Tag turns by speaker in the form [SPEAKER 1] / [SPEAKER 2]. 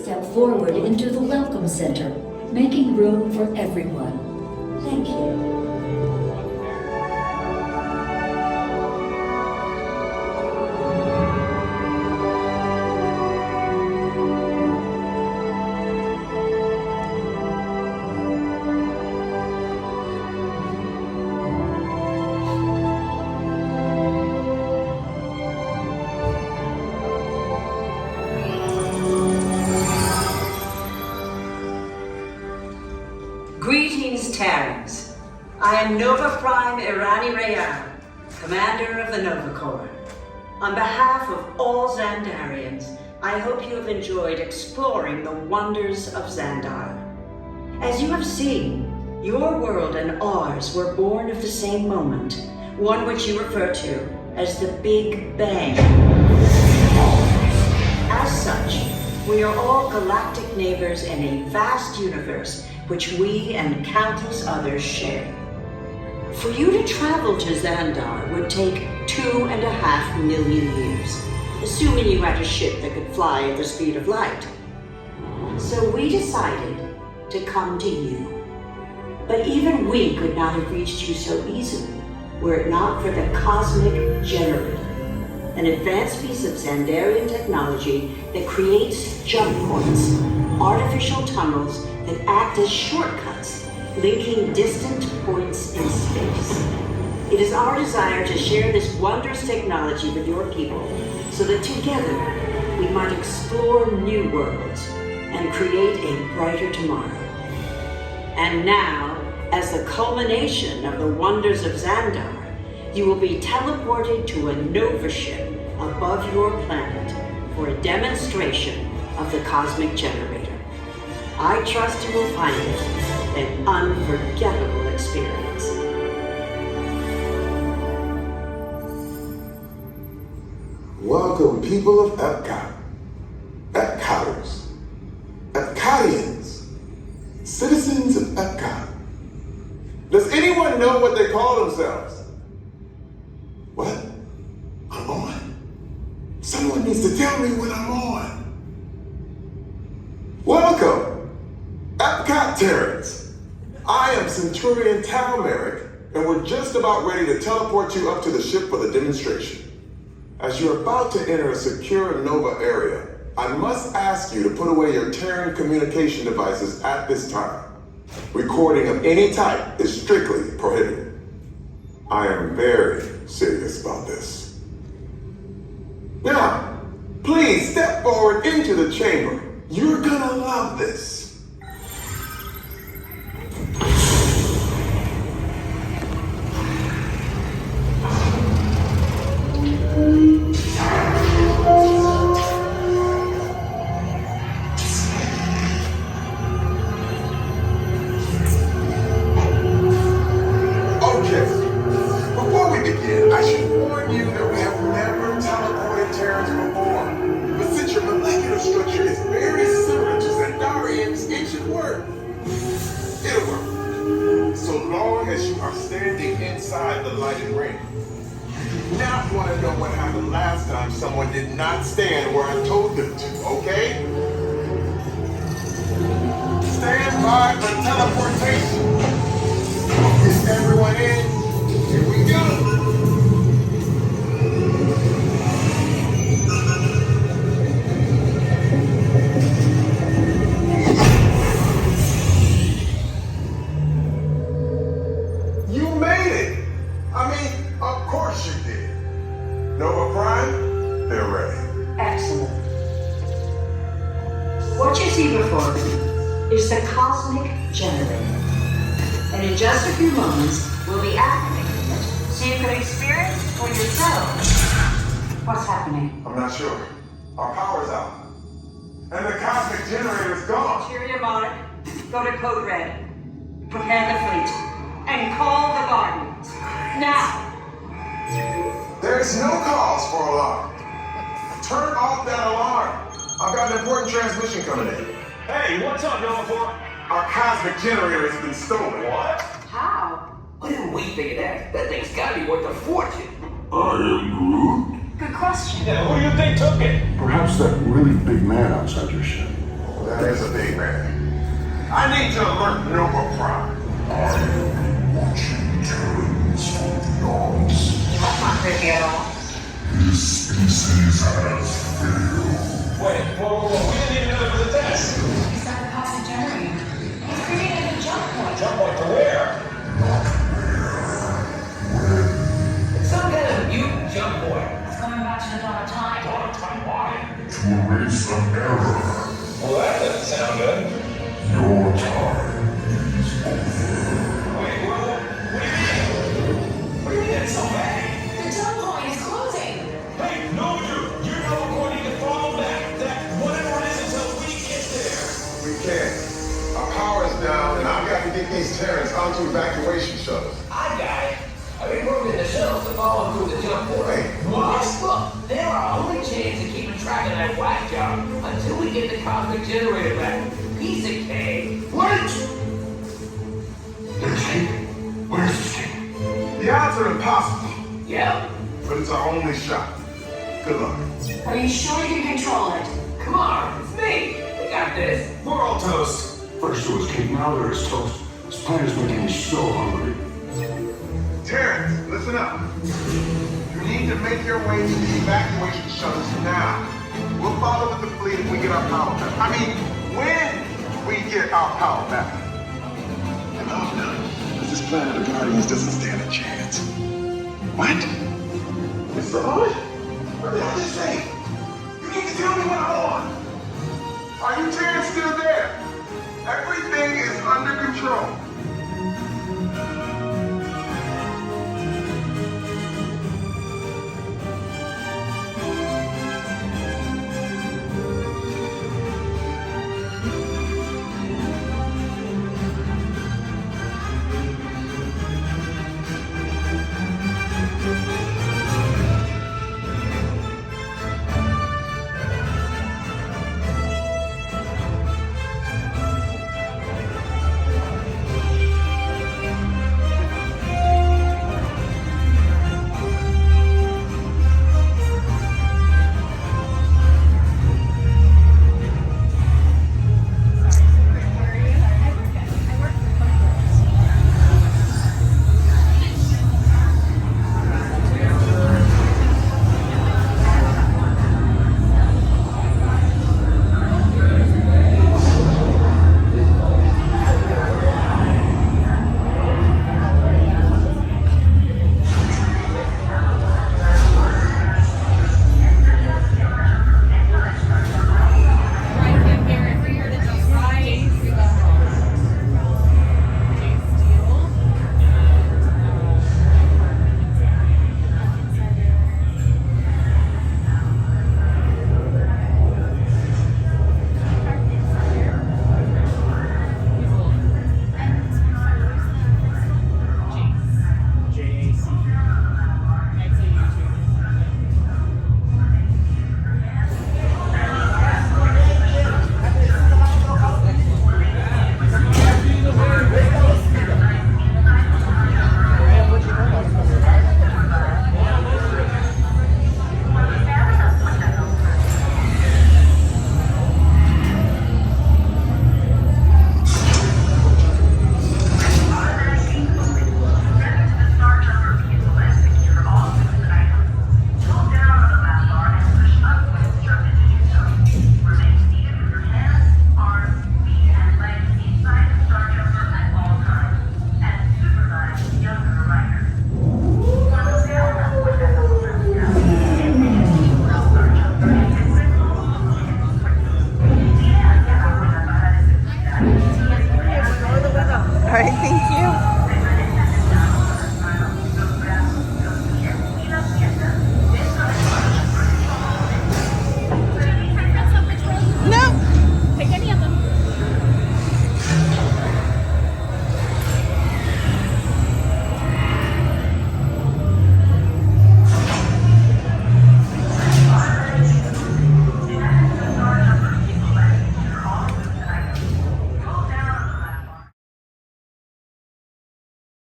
[SPEAKER 1] step forward into the Welcome Center, making room for everyone. Thank you.
[SPEAKER 2] Greetings, Terrans. I am Nova Prime Irani Rayan, Commander of the Nova Corps. On behalf of all Xandarians, I hope you have enjoyed exploring the Wonders of Xandar. As you have seen, your world and ours were born of the same moment, one which you refer to as the Big Bang. As such, we are all galactic neighbors in a vast universe which we and countless others share. For you to travel to Xandar would take 2.5 million years, assuming you had a ship that could fly at the speed of light. So we decided to come to you. But even we could not have reached you so easily were it not for the Cosmic Generator, an advanced piece of Xandarian technology that creates jump points, artificial tunnels that act as shortcuts, linking distant points in space. It is our desire to share this wondrous technology with your people so that together we might explore new worlds and create a brighter tomorrow. And now, as the culmination of the Wonders of Xandar, you will be teleported to a Nova ship above your planet for a demonstration of the Cosmic Generator. I trust you will find it an unforgettable experience.
[SPEAKER 3] Welcome, people of EPCOT, EPCOTers, EPCOTians, citizens of EPCOT. Does anyone know what they call themselves? What? I'm on. Someone needs to tell me when I'm on. Welcome, EPCOT Terrans. I am Centurion Tal Merrick, and we're just about ready to teleport you up to the ship for the demonstration. As you're about to enter a secure Nova area, I must ask you to put away your Terran communication devices at this time. Recording of any type is strictly prohibited. I am very serious about this. Now, please step forward into the chamber. You're gonna love this. Someone did not stand where I told them to, okay? Stand by for teleportation. Is everyone in? Here we go. You made it! I mean, of course you did. Nova Prime? They're ready.
[SPEAKER 2] Excellent. What you see before you is the Cosmic Generator. And in just a few moments, we'll be activating it so you can experience for yourself what's happening.
[SPEAKER 3] I'm not sure. Our power's out. And the Cosmic Generator's gone.
[SPEAKER 2] Interior Monarch, go to Code Red. Prepare the fleet. And call the Guardians. Now!
[SPEAKER 3] There's no cause for alarm. Turn off that alarm. I've got an important transmission coming in.
[SPEAKER 4] Hey, what's up, Nova Corps?
[SPEAKER 3] Our Cosmic Generator has been stolen.
[SPEAKER 4] What?
[SPEAKER 2] How?
[SPEAKER 5] What didn't we figure that? That thing's gotta be worth a fortune.
[SPEAKER 3] I am Groot.
[SPEAKER 2] Good question.
[SPEAKER 4] Yeah, who do you think took it?
[SPEAKER 6] Perhaps that really big man outside your ship.
[SPEAKER 3] Now there's a big man. I need to alert Nova Prime.
[SPEAKER 6] I am watching Terrans for yawns.
[SPEAKER 7] That's not creepy at all.
[SPEAKER 6] This species has failed.
[SPEAKER 4] Wait, whoa. We didn't even know there was a test.
[SPEAKER 7] He's got the cost of Xandarian. He's creating a new jump point.
[SPEAKER 4] Jump point to where?
[SPEAKER 6] Not where. When.
[SPEAKER 5] It's some kind of mutant jump point.
[SPEAKER 7] It's going back to the dawn of time.
[SPEAKER 4] Dawn of time, why?
[SPEAKER 6] To erase an error.
[SPEAKER 4] Well, that doesn't sound good.
[SPEAKER 6] Your time is over.
[SPEAKER 4] Wait, what do you mean? What do you mean it's so bad?
[SPEAKER 7] The jump point is closing.
[SPEAKER 4] Hey, no, you're not going to follow that whatever it is until we get there.
[SPEAKER 3] We can't. Our power is down, and I've got to get these Terrans onto evacuation shuttles.
[SPEAKER 5] I got it. I've been working the shuttles to follow through the jump point.
[SPEAKER 3] Wait, what?
[SPEAKER 5] Look, they're our only chance of keeping track of that whack job until we get the cosmic generator back. Piece of cake.
[SPEAKER 3] Wait!
[SPEAKER 6] There's escape. Where's the escape?
[SPEAKER 3] The odds are impossible,
[SPEAKER 5] Yep.
[SPEAKER 3] but it's our only shot. Good luck.
[SPEAKER 7] Are you sure you can control it?
[SPEAKER 5] Come on, it's me. We got this.
[SPEAKER 4] We're all toast.
[SPEAKER 6] First it was cake, now there is toast. This plan is making me so hungry.
[SPEAKER 3] Terrans, listen up. You need to make your way to the evacuation shuttles now. We'll follow with the fleet if we get our power back. I mean, when we get our power back. Enough now, because this planet of Guardians doesn't stand a chance. What? It's the hood? What the hell did you say? You need to tell me what I want. Are you Terrans still there? Everything